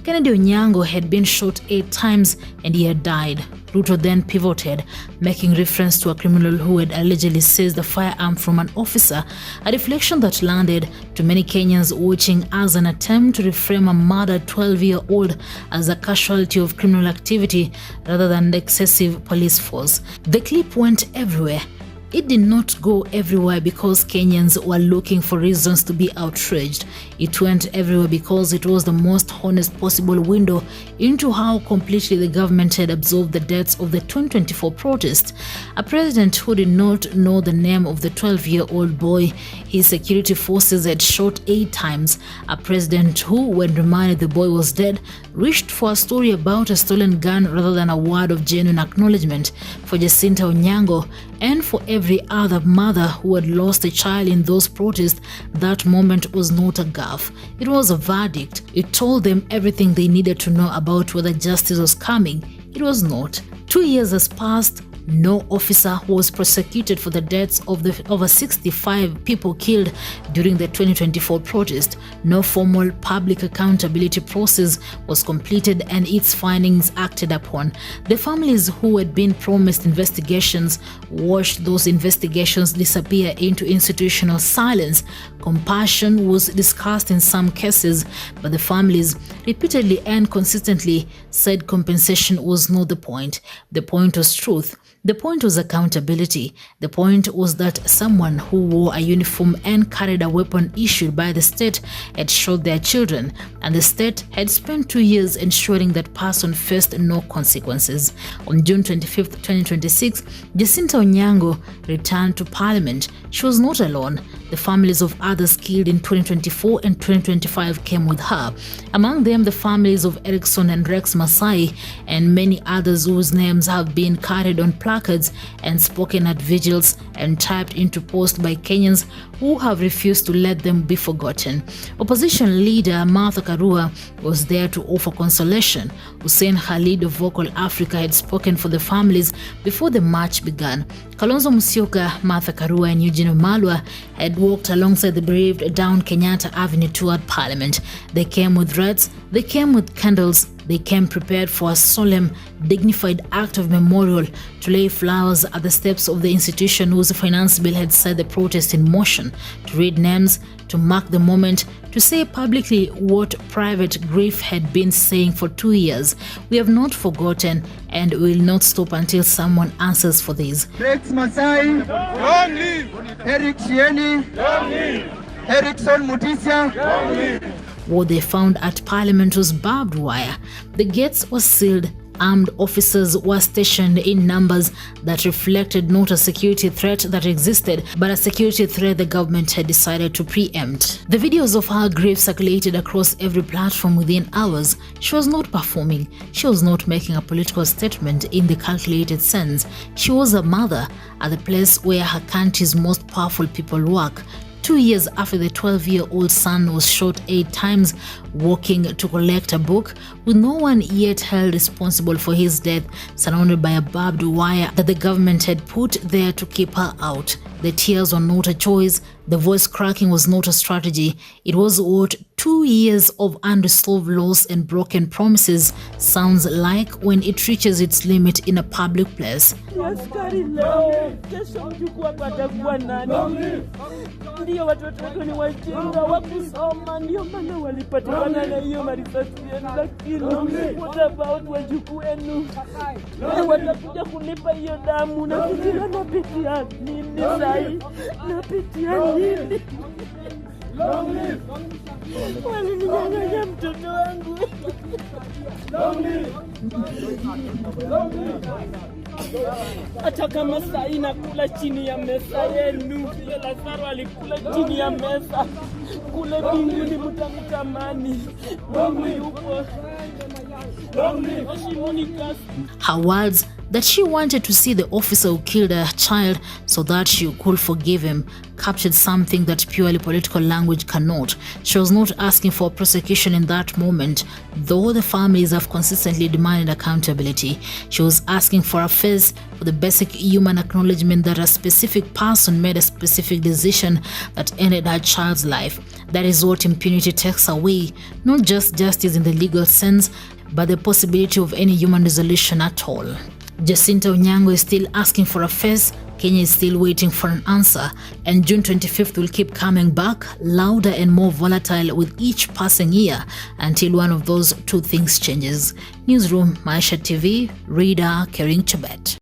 Kennedy Onyango had been shot 8 times and he had died. Ruto then pivoted, making reference to a criminal who had allegedly seized the firearm from an officer, a reflection that landed to many Kenyans watching as an attempt to reframe a murdered 12-year-old as a casualty of criminal activity rather than the excessive police force. The clip went everywhere. It did not go everywhere because Kenyans were looking for reasons to be outraged. It went everywhere because it was the most honest possible window into how completely the government had absorbed the deaths of the 2024 protest. A president who did not know the name of the 12-year-old boy his security forces had shot 8 times. A president who, when reminded the boy was dead, wished for a story about a stolen gun rather than a word of genuine acknowledgement. For Jacinta Onyango and for every other mother who had lost a child in those protests, that moment was not a gaffe. It was a verdict. It told them everything they needed to know about whether justice was coming. It was not. 2 years has passed. No officer was prosecuted for the deaths of the over 65 people killed during the 2024 protest. No formal public accountability process was completed and its findings acted upon. The families who had been promised investigations watched those investigations disappear into institutional silence. Compassion was discussed in some cases, but the families repeatedly and consistently said compensation was not the point. The point was truth. The point was accountability. The point was that someone who wore a uniform and carried a weapon issued by the state had shot their children, and the state had spent 2 years ensuring that person faced no consequences. On June 25, 2026, Jacinta Onyango returned to Parliament. She was not alone. The families of others killed in 2024 and 2025 came with her. Among them, the families of Erickson and Rex Masai and many others whose names have been carried on placards and spoken at vigils and typed into posts by Kenyans who have refused to let them be forgotten. Opposition leader Martha Karua was there to offer consolation. Hussein Khalid of Vocal Africa had spoken for the families before the march began. Kalonzo Musyoka, Martha Karua and Eugene Wamalwa had walked alongside the bereaved down Kenyatta Avenue toward Parliament. They came with wreaths, they came with candles, they came prepared for a solemn, dignified act of memorial to lay flowers at the steps of the institution whose finance bill had set the protest in motion, to read names, to mark the moment, to say publicly what private grief had been saying for 2 years. We have not forgotten and will not stop until someone answers for this. Rex Masai, long live! Eric Shieni, long live! Erickson Mutisia, long live! What they found at Parliament was barbed wire. The gates were sealed. Armed officers were stationed in numbers that reflected not a security threat that existed, but a security threat the government had decided to preempt. The videos of her grief circulated across every platform within hours. She was not performing. She was not making a political statement in the calculated sense. She was a mother at the place where her country's most powerful people work. 2 years after the 12-year-old son was shot 8 times walking to collect a book, with no one yet held responsible for his death, surrounded by a barbed wire that the government had put there to keep her out. The tears were not a choice. The voice cracking was not a strategy. It was what 2 years of unresolved loss and broken promises sounds like when it reaches its limit in a public place. Ndio watoto wetu ni wajinga wakusoma, ndio maana walipatikana na hiyo marisasi yenu, lakini what about wajukuu wenu? Watakuja kunipa hiyo damu na kujira napitia nini sahi? Napitia nini? Walininyang'anya mtoto wangu. Hata kama sahi nakula chini ya mesa yenu, vile Lazaro alikula chini ya mesa, kule mbinguni mtamtamani. Mungu yupo. Her words that she wanted to see the officer who killed her child so that she could forgive him captured something that purely political language cannot. She was not asking for prosecution in that moment, though the families have consistently demanded accountability. She was asking for a face or the basic human acknowledgement that a specific person made a specific decision that ended her child's life. That is what impunity takes away, not just justice in the legal sense, but the possibility of any human resolution at all. Jacinta Onyango is still asking for a face, Kenya is still waiting for an answer, and June 25th will keep coming back, louder and more volatile with each passing year, until one of those two things changes. Newsroom, Maisha TV, reader Kering Chebet.